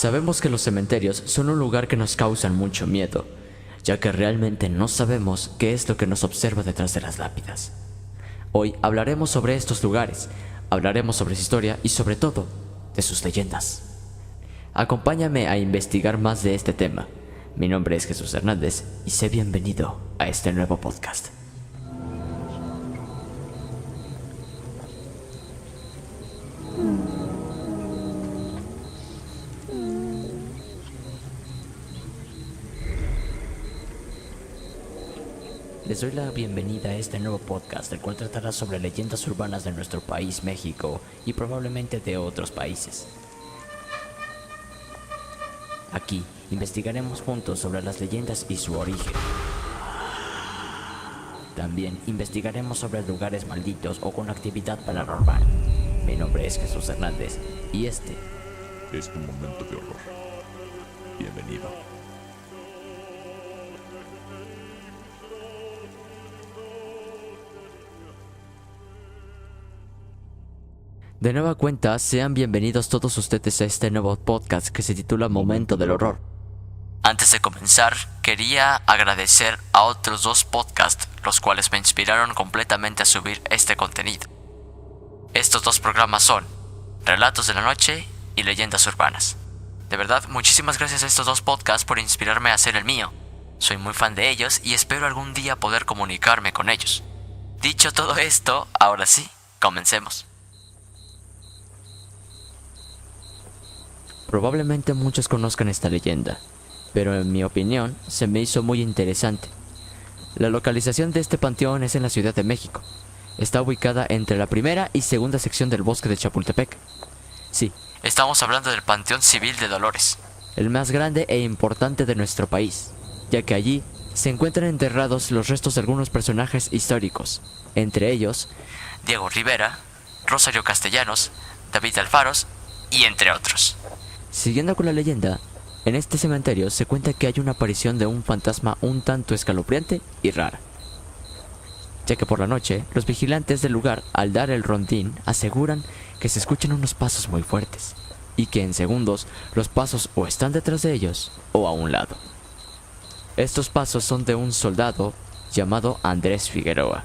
Sabemos que los cementerios son un lugar que nos causan mucho miedo, ya que realmente no sabemos qué es lo que nos observa detrás de las lápidas. Hoy hablaremos sobre estos lugares, hablaremos sobre su historia y sobre todo, de sus leyendas. Acompáñame a investigar más de este tema. Mi nombre es Jesús Hernández y sé bienvenido a este nuevo podcast. Les doy la bienvenida a este nuevo podcast, el cual tratará sobre leyendas urbanas de nuestro país, México, y probablemente de otros países. Aquí investigaremos juntos sobre las leyendas y su origen. También investigaremos sobre lugares malditos o con actividad paranormal. Mi nombre es Jesús Hernández y este es un momento de horror. Bienvenido. De nueva cuenta, sean bienvenidos todos ustedes a este nuevo podcast que se titula Momento del Horror. Antes de comenzar, quería agradecer a otros dos podcasts, los cuales me inspiraron completamente a subir este contenido. Estos dos programas son Relatos de la Noche y Leyendas Urbanas. De verdad, muchísimas gracias a estos dos podcasts por inspirarme a hacer el mío. Soy muy fan de ellos y espero algún día poder comunicarme con ellos. Dicho todo esto, ahora sí, comencemos. Probablemente muchos conozcan esta leyenda, pero en mi opinión se me hizo muy interesante. La localización de este panteón es en la Ciudad de México. Está ubicada entre la primera y segunda sección del bosque de Chapultepec. Sí, estamos hablando del Panteón Civil de Dolores, el más grande e importante de nuestro país, ya que allí se encuentran enterrados los restos de algunos personajes históricos, entre ellos Diego Rivera, Rosario Castellanos, David Alfaros y entre otros. Siguiendo con la leyenda, en este cementerio se cuenta que hay una aparición de un fantasma un tanto escalofriante y rara, ya que por la noche los vigilantes del lugar, al dar el rondín, aseguran que se escuchan unos pasos muy fuertes y que en segundos los pasos o están detrás de ellos o a un lado. Estos pasos son de un soldado llamado Andrés Figueroa,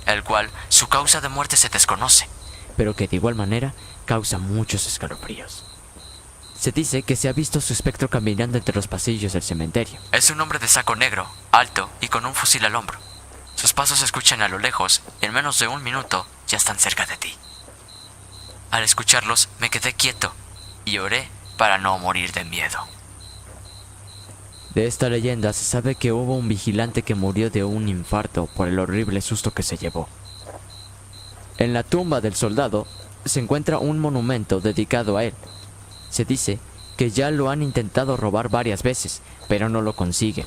el cual su causa de muerte se desconoce, pero que de igual manera causa muchos escalofríos. Se dice que se ha visto su espectro caminando entre los pasillos del cementerio. Es un hombre de saco negro, alto y con un fusil al hombro. Sus pasos se escuchan a lo lejos y en menos de un minuto ya están cerca de ti. Al escucharlos me quedé quieto y oré para no morir de miedo. De esta leyenda se sabe que hubo un vigilante que murió de un infarto por el horrible susto que se llevó. En la tumba del soldado se encuentra un monumento dedicado a él. Se dice que ya lo han intentado robar varias veces, pero no lo consiguen.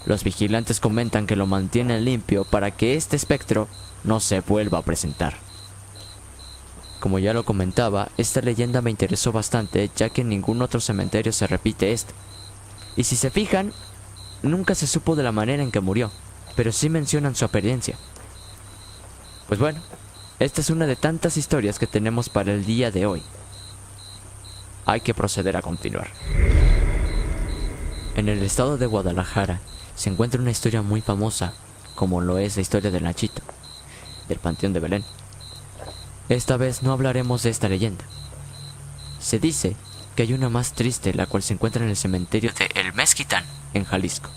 Los vigilantes comentan que lo mantienen limpio para que este espectro no se vuelva a presentar. Como ya lo comentaba, esta leyenda me interesó bastante, ya que en ningún otro cementerio se repite esto. Y si se fijan, nunca se supo de la manera en que murió, pero sí mencionan su apariencia. Pues bueno, esta es una de tantas historias que tenemos para el día de hoy. Hay que proceder a continuar. En el estado de Guadalajara se encuentra una historia muy famosa, como lo es la historia del Nachito, del Panteón de Belén. Esta vez no hablaremos de esta leyenda. Se dice que hay una más triste, la cual se encuentra en el cementerio de El Mezquitán, en Jalisco.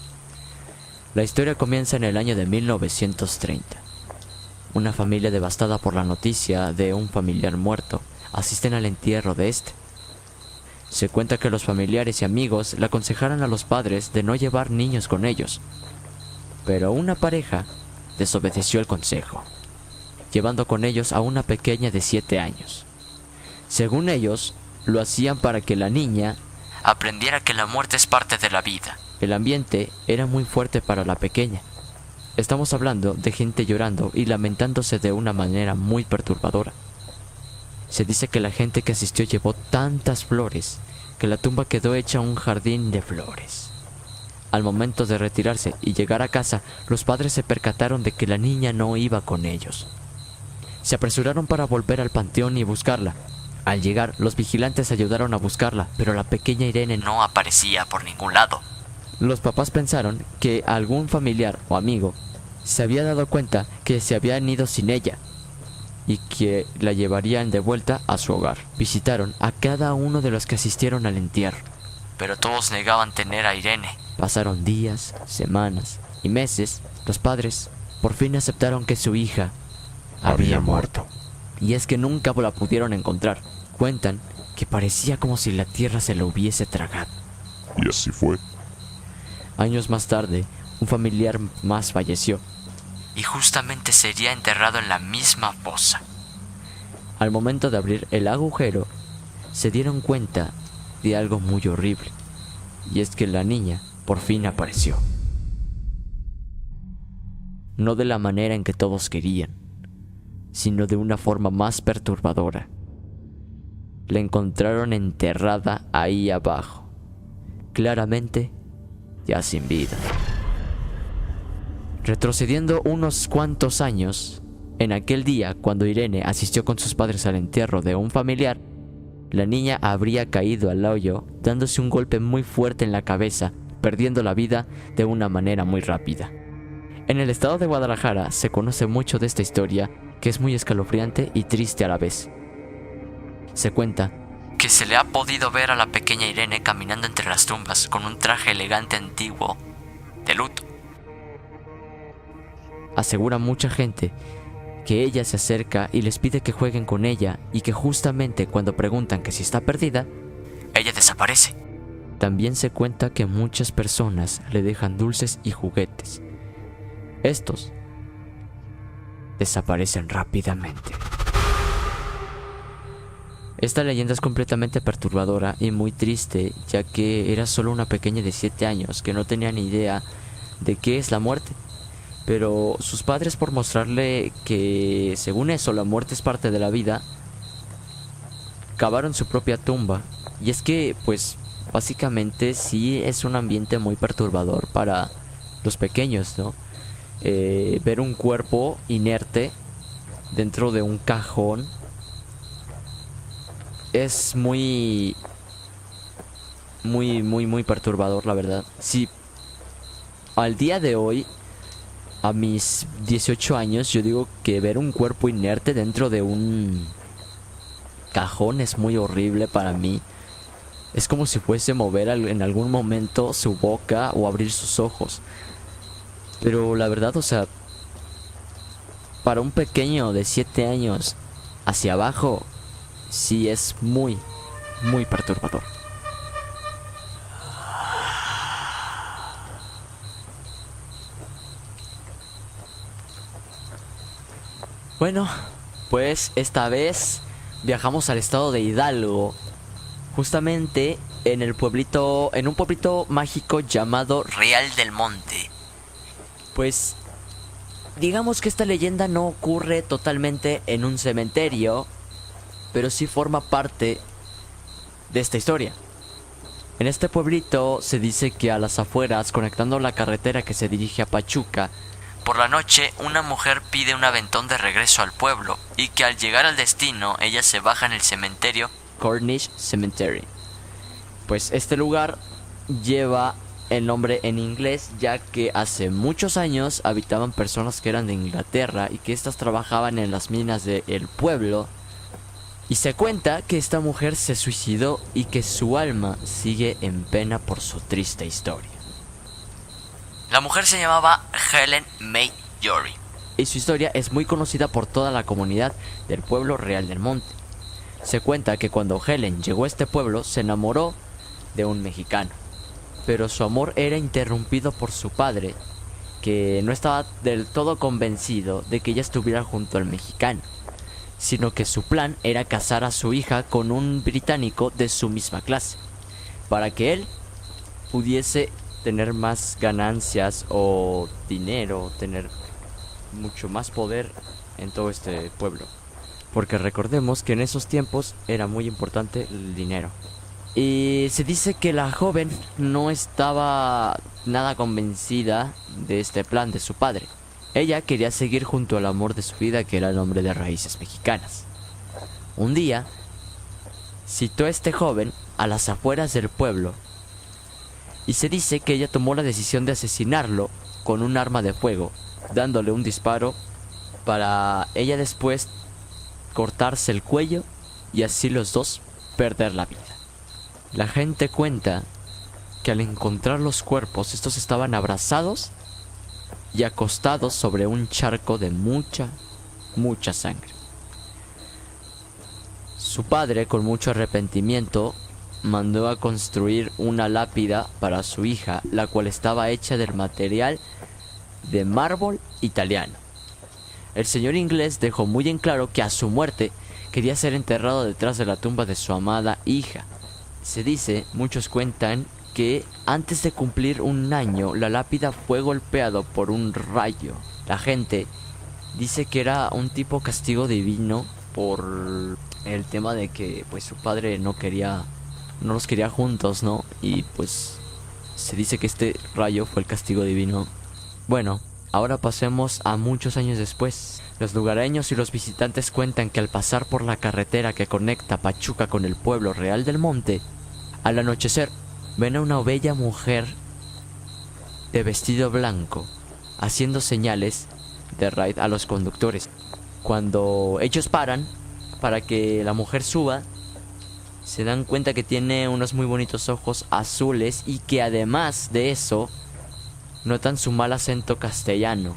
La historia comienza en el año de 1930. Una familia devastada por la noticia de un familiar muerto asisten al entierro de este. Se cuenta que los familiares y amigos le aconsejaron a los padres de no llevar niños con ellos, pero una pareja desobedeció el consejo, llevando con ellos a una pequeña de 7 años. Según ellos, lo hacían para que la niña aprendiera que la muerte es parte de la vida. El ambiente era muy fuerte para la pequeña. Estamos hablando de gente llorando y lamentándose de una manera muy perturbadora. Se dice que la gente que asistió llevó tantas flores que la tumba quedó hecha un jardín de flores. Al momento de retirarse y llegar a casa, los padres se percataron de que la niña no iba con ellos. Se apresuraron para volver al panteón y buscarla, Al llegar, los vigilantes ayudaron a buscarla, pero la pequeña Irene no aparecía por ningún lado. Los papás pensaron que algún familiar o amigo se había dado cuenta que se habían ido sin ella y que la llevarían de vuelta a su hogar. Visitaron a cada uno de los que asistieron al entierro, pero todos negaban tener a Irene. Pasaron días, semanas y meses. Los padres por fin aceptaron que su hija había muerto. Y es que nunca la pudieron encontrar. Cuentan que parecía como si la tierra se la hubiese tragado. Y así fue. Años más tarde, un familiar más falleció, y justamente sería enterrado en la misma fosa. Al momento de abrir el agujero, se dieron cuenta de algo muy horrible, y es que la niña por fin apareció. No de la manera en que todos querían, sino de una forma más perturbadora. La encontraron enterrada ahí abajo, claramente ya sin vida. Retrocediendo unos cuantos años, en aquel día cuando Irene asistió con sus padres al entierro de un familiar, la niña habría caído al hoyo dándose un golpe muy fuerte en la cabeza, perdiendo la vida de una manera muy rápida. En el estado de Guadalajara se conoce mucho de esta historia, que es muy escalofriante y triste a la vez. Se cuenta que se le ha podido ver a la pequeña Irene caminando entre las tumbas con un traje elegante antiguo de luto. Asegura mucha gente que ella se acerca y les pide que jueguen con ella, y que justamente cuando preguntan que si está perdida, ella desaparece. También se cuenta que muchas personas le dejan dulces y juguetes. Estos desaparecen rápidamente. Esta leyenda es completamente perturbadora y muy triste, ya que era solo una pequeña de 7 años que no tenía ni idea de qué es la muerte. Pero sus padres, por mostrarle que según eso la muerte es parte de la vida, cavaron su propia tumba. Y es que pues básicamente sí es un ambiente muy perturbador para los pequeños, ¿no? Ver un cuerpo inerte dentro de un cajón es muy perturbador, la verdad. Sí, al día de hoy, a mis 18 años, yo digo que ver un cuerpo inerte dentro de un cajón es muy horrible para mí. Es como si fuese mover en algún momento su boca o abrir sus ojos. Pero la verdad, o sea, para un pequeño de 7 años hacia abajo, sí es muy perturbador. Bueno, pues esta vez viajamos al estado de Hidalgo, justamente en un pueblito mágico llamado Real del Monte. Pues digamos que esta leyenda no ocurre totalmente en un cementerio, pero sí forma parte de esta historia. En este pueblito se dice que a las afueras, conectando la carretera que se dirige a Pachuca, por la noche una mujer pide un aventón de regreso al pueblo, y que al llegar al destino ella se baja en el cementerio Cornish Cemetery. Pues este lugar lleva el nombre en inglés, ya que hace muchos años habitaban personas que eran de Inglaterra y que estas trabajaban en las minas del pueblo. Y se cuenta que esta mujer se suicidó y que su alma sigue en pena por su triste historia. La mujer se llamaba Helen May Jory, y su historia es muy conocida por toda la comunidad del pueblo Real del Monte. Se cuenta que cuando Helen llegó a este pueblo se enamoró de un mexicano, pero su amor era interrumpido por su padre, que no estaba del todo convencido de que ella estuviera junto al mexicano, sino que su plan era casar a su hija con un británico de su misma clase, para que él pudiese tener más ganancias o dinero, tener mucho más poder en todo este pueblo. Porque recordemos que en esos tiempos era muy importante el dinero. Y se dice que la joven no estaba nada convencida de este plan de su padre. Ella quería seguir junto al amor de su vida, que era el hombre de raíces mexicanas. Un día, citó a este joven a las afueras del pueblo y se dice que ella tomó la decisión de asesinarlo con un arma de fuego, dándole un disparo para ella después cortarse el cuello y así los dos perder la vida. La gente cuenta que al encontrar los cuerpos, estos estaban abrazados y acostados sobre un charco de mucha sangre. Su padre, con mucho arrepentimiento, mandó a construir una lápida para su hija, la cual estaba hecha del material de mármol italiano. El señor inglés dejó muy en claro que a su muerte quería ser enterrado detrás de la tumba de su amada hija. Se dice, muchos cuentan, que antes de cumplir un año la lápida fue golpeado por un rayo. La gente dice que era un tipo castigo divino por el tema de que pues su padre no los quería juntos, ¿no? Y pues se dice que este rayo fue el castigo divino. Bueno, ahora pasemos a muchos años después. Los lugareños y los visitantes cuentan que al pasar por la carretera que conecta Pachuca con el pueblo Real del Monte, al anochecer ven a una bella mujer de vestido blanco haciendo señales de raid a los conductores. Cuando ellos paran para que la mujer suba, se dan cuenta que tiene unos muy bonitos ojos azules y que además de eso notan su mal acento castellano.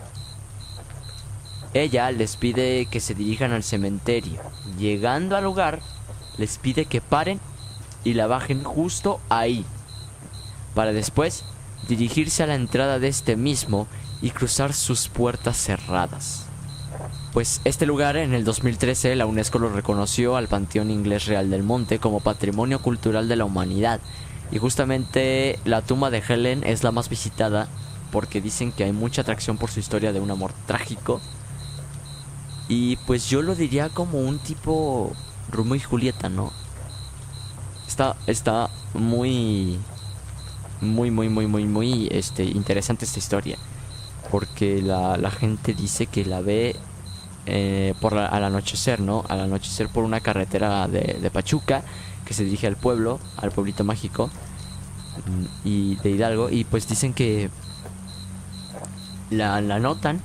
Ella les pide que se dirijan al cementerio. Llegando al lugar, les pide que paren y la bajen justo ahí, para después dirigirse a la entrada de este mismo y cruzar sus puertas cerradas. Pues este lugar en el 2013 la UNESCO lo reconoció al Panteón Inglés Real del Monte como Patrimonio Cultural de la Humanidad. Y justamente la tumba de Helen es la más visitada porque dicen que hay mucha atracción por su historia de un amor trágico. Y pues yo lo diría como un tipo Romeo y Julieta, ¿no? Está muy interesante esta historia, porque la gente dice que la ve al anochecer, ¿no? Al anochecer por una carretera de Pachuca que se dirige al pueblito mágico y de Hidalgo, y pues dicen que la notan.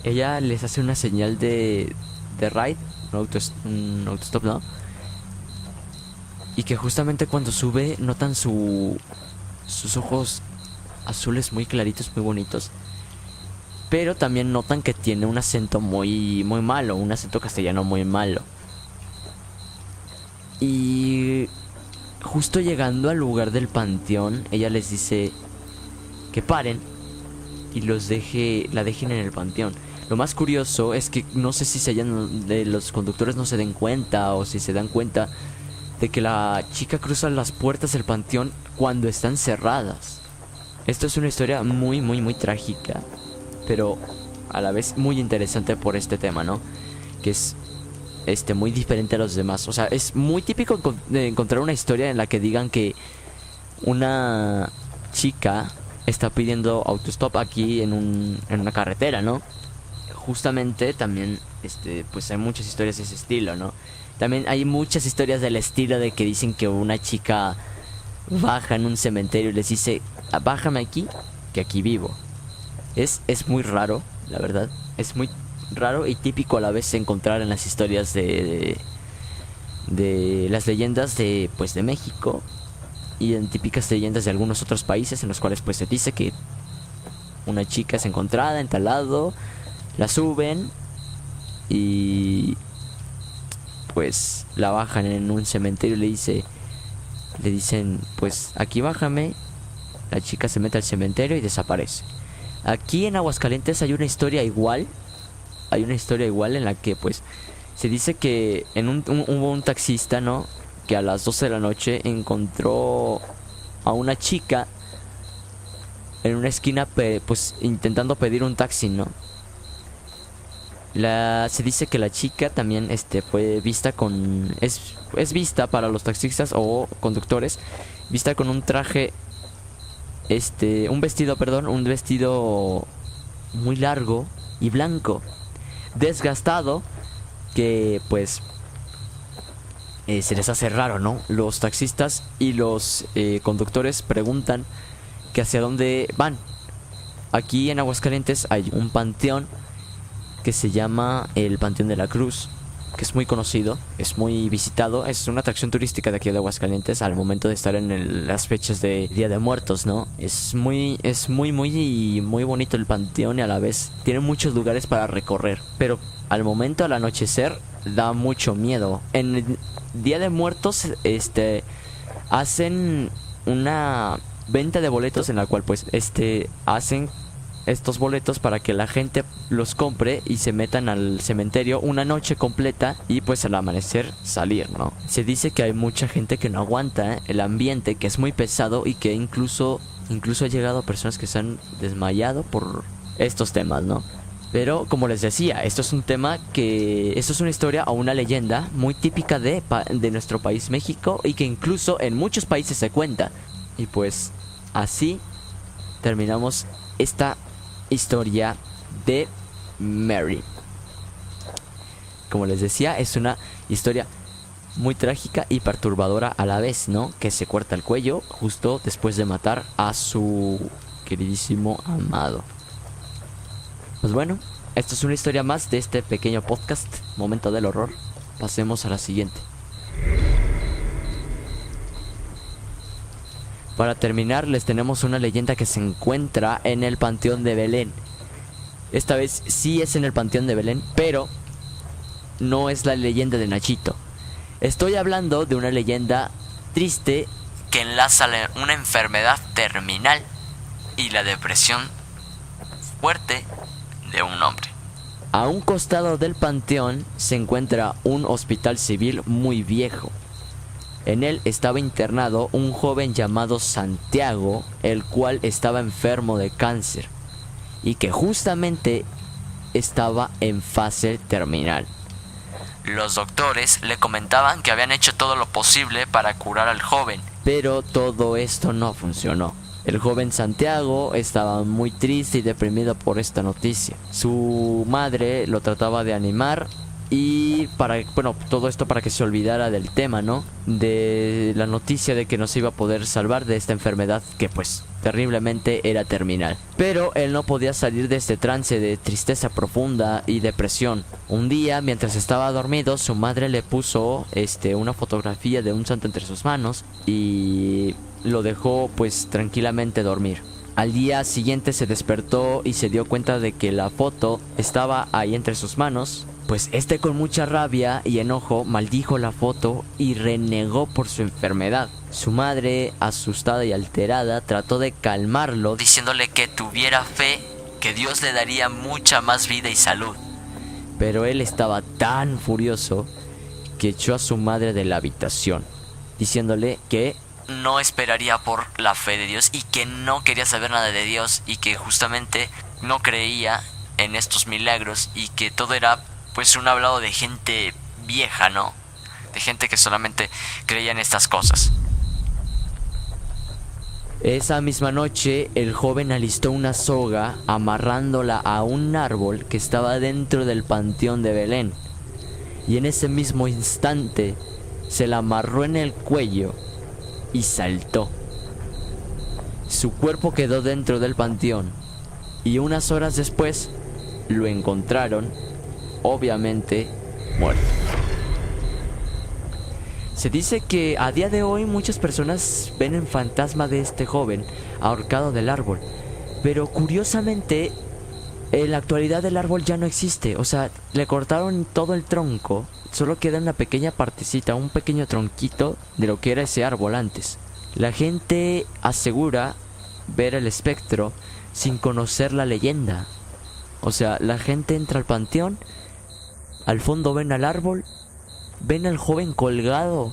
Ella les hace una señal de ride, un autostop, ¿no? Y que justamente cuando sube notan sus ojos azules muy claritos, muy bonitos. Pero también notan que tiene un acento muy malo, un acento castellano muy malo. Y justo llegando al lugar del panteón, ella les dice que paren y la dejen en el panteón. Lo más curioso es que no sé si los conductores no se den cuenta o si se dan cuenta de que la chica cruza las puertas del panteón cuando están cerradas. Esto es una historia muy trágica, pero a la vez muy interesante por este tema, ¿no? Que es muy diferente a los demás. O sea, es muy típico de encontrar una historia en la que digan que una chica está pidiendo autostop aquí en una carretera, ¿no? Justamente también pues hay muchas historias de ese estilo, ¿no? También hay muchas historias del estilo de que dicen que una chica baja en un cementerio y les dice: bájame aquí, que aquí vivo. Es muy raro, la verdad. Es muy raro y típico a la vez encontrar en las historias de las leyendas de México y en típicas leyendas de algunos otros países en los cuales pues se dice que una chica es encontrada en tal lado, la suben y pues la bajan en un cementerio y le dicen pues aquí bájame. La chica se mete al cementerio y desaparece. Aquí en Aguascalientes hay una historia igual. Hay una historia igual en la que pues se dice que hubo un taxista, ¿no? Que a las 12 de la noche encontró a una chica en una esquina pues intentando pedir un taxi, ¿no? Se dice que la chica también fue vista es vista para los taxistas o conductores, vista con un traje un vestido muy largo y blanco, desgastado, que pues se les hace raro, ¿no? Los taxistas y los conductores preguntan que hacia dónde van. Aquí en Aguascalientes hay un panteón que se llama el Panteón de la Cruz, que es muy conocido, es muy visitado, es una atracción turística de aquí de Aguascalientes al momento de estar en las fechas de Día de Muertos, ¿no? Es muy bonito el panteón y a la vez tiene muchos lugares para recorrer, pero al momento al anochecer da mucho miedo. En el Día de Muertos hacen una venta de boletos en la cual pues hacen estos boletos para que la gente los compre y se metan al cementerio una noche completa y pues al amanecer salir, ¿no? Se dice que hay mucha gente que no aguanta el ambiente, que es muy pesado y que incluso ha llegado a personas que se han desmayado por estos temas, ¿no? Pero como les decía, esto es una historia o una leyenda muy típica de nuestro país México y que incluso en muchos países se cuenta. Y pues así terminamos esta historia de Mary. Como les decía, es una historia muy trágica y perturbadora a la vez, ¿no? Que se corta el cuello justo después de matar a su queridísimo amado. Pues bueno, esto es una historia más de este pequeño podcast, Momento del Horror. Pasemos a la siguiente. Para terminar, les tenemos una leyenda que se encuentra en el Panteón de Belén. Esta vez sí es en el Panteón de Belén, pero no es la leyenda de Nachito. Estoy hablando de una leyenda triste que enlaza una enfermedad terminal y la depresión fuerte de un hombre. A un costado del panteón se encuentra un hospital civil muy viejo. En él estaba internado un joven llamado Santiago, el cual estaba enfermo de cáncer y que justamente estaba en fase terminal. Los doctores le comentaban que habían hecho todo lo posible para curar al joven, pero todo esto no funcionó. El joven Santiago estaba muy triste y deprimido por esta noticia. Su madre lo trataba de animar y todo esto para que se olvidara del tema, ¿no? De la noticia de que no se iba a poder salvar de esta enfermedad que pues terriblemente era terminal. Pero él no podía salir de este trance de tristeza profunda y depresión. Un día, mientras estaba dormido, su madre le puso una fotografía de un santo entre sus manos y lo dejó pues tranquilamente dormir. Al día siguiente se despertó y se dio cuenta de que la foto estaba ahí entre sus manos. Pues con mucha rabia y enojo maldijo la foto y renegó por su enfermedad. Su madre, asustada y alterada, trató de calmarlo, diciéndole que tuviera fe, que Dios le daría mucha más vida y salud. Pero él estaba tan furioso que echó a su madre de la habitación, diciéndole que no esperaría por la fe de Dios y que no quería saber nada de Dios y que justamente no creía en estos milagros y que todo era pues un hablado de gente vieja, ¿no? De gente que solamente creía en estas cosas. Esa misma noche el joven alistó una soga amarrándola a un árbol que estaba dentro del Panteón de Belén. Y en ese mismo instante se la amarró en el cuello y saltó. Su cuerpo quedó dentro del panteón y unas horas después lo encontraron, obviamente, muerto. Se dice que a día de hoy muchas personas ven el fantasma de este joven ahorcado del árbol, pero curiosamente en la actualidad el árbol ya no existe. O sea, le cortaron todo el tronco, solo queda una pequeña partecita, un pequeño tronquito de lo que era ese árbol antes. La gente asegura ver el espectro sin conocer la leyenda. O sea, la gente entra al panteón, al fondo ven al árbol, ven al joven colgado,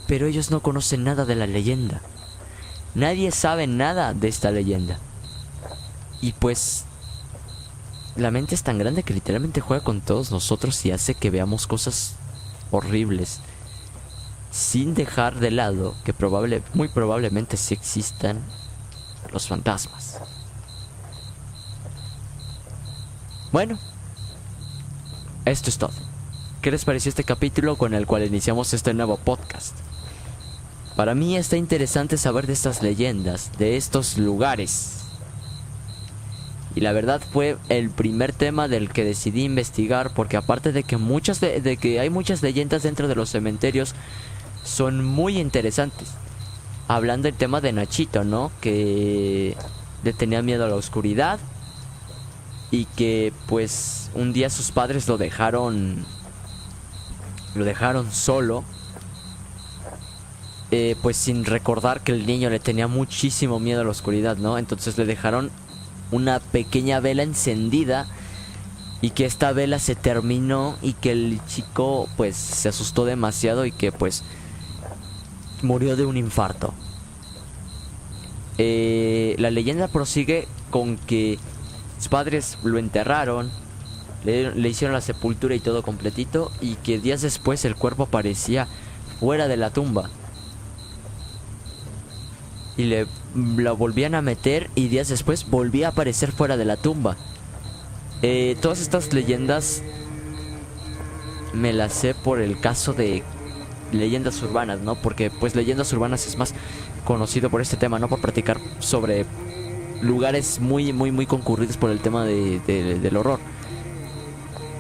pero ellos no conocen nada de la leyenda. Nadie sabe nada de esta leyenda. Y pues la mente es tan grande que literalmente juega con todos nosotros y hace que veamos cosas horribles, sin dejar de lado que muy probablemente sí existan los fantasmas. Bueno, esto es todo. ¿qué les pareció este capítulo con el cual iniciamos este nuevo podcast? Para mí está interesante saber de estas leyendas, de estos lugares. Y la verdad fue el primer tema del que decidí investigar, porque aparte de que de que hay muchas leyendas dentro de los cementerios, son muy interesantes. Hablando del tema de Nachito, ¿no? Que le tenía miedo a la oscuridad y que pues un día sus padres lo dejaron solo, pues sin recordar que el niño le tenía muchísimo miedo a la oscuridad, ¿no? Entonces le dejaron una pequeña vela encendida y que esta vela se terminó y que el chico pues se asustó demasiado y que pues murió de un infarto. La leyenda prosigue con que sus padres lo enterraron, le hicieron la sepultura y todo completito, y que días después el cuerpo aparecía fuera de la tumba. Y la volvían a meter y días después volvía a aparecer fuera de la tumba. Todas estas leyendas me las sé por el caso de leyendas urbanas, ¿no? Porque pues leyendas urbanas es más conocido por este tema, ¿no? Por platicar sobre lugares muy concurridos por el tema del horror.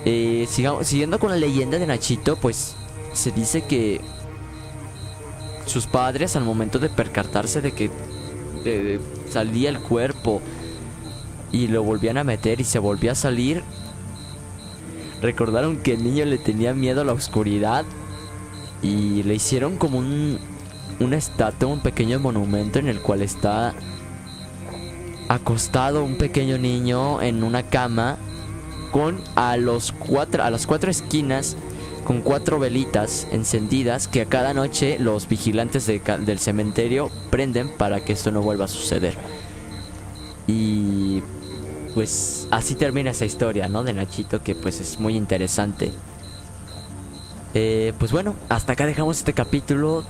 Siguiendo con la leyenda de Nachito, pues se dice que sus padres, al momento de percatarse de que salía el cuerpo y lo volvían a meter y se volvía a salir, recordaron que el niño le tenía miedo a la oscuridad y le hicieron como una estatua, un pequeño monumento en el cual está acostado un pequeño niño en una cama con a las cuatro esquinas con 4 velitas encendidas que a cada noche los vigilantes del cementerio prenden para que esto no vuelva a suceder. Y pues así termina esa historia, ¿no? De Nachito, que pues es muy interesante. Pues bueno, hasta acá dejamos este capítulo.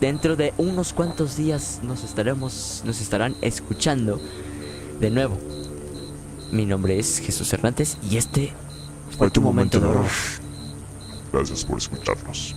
Dentro de unos cuantos días nos estarán escuchando de nuevo. Mi nombre es Jesús Hernández y este fue tu momento de horror. Gracias por escucharnos.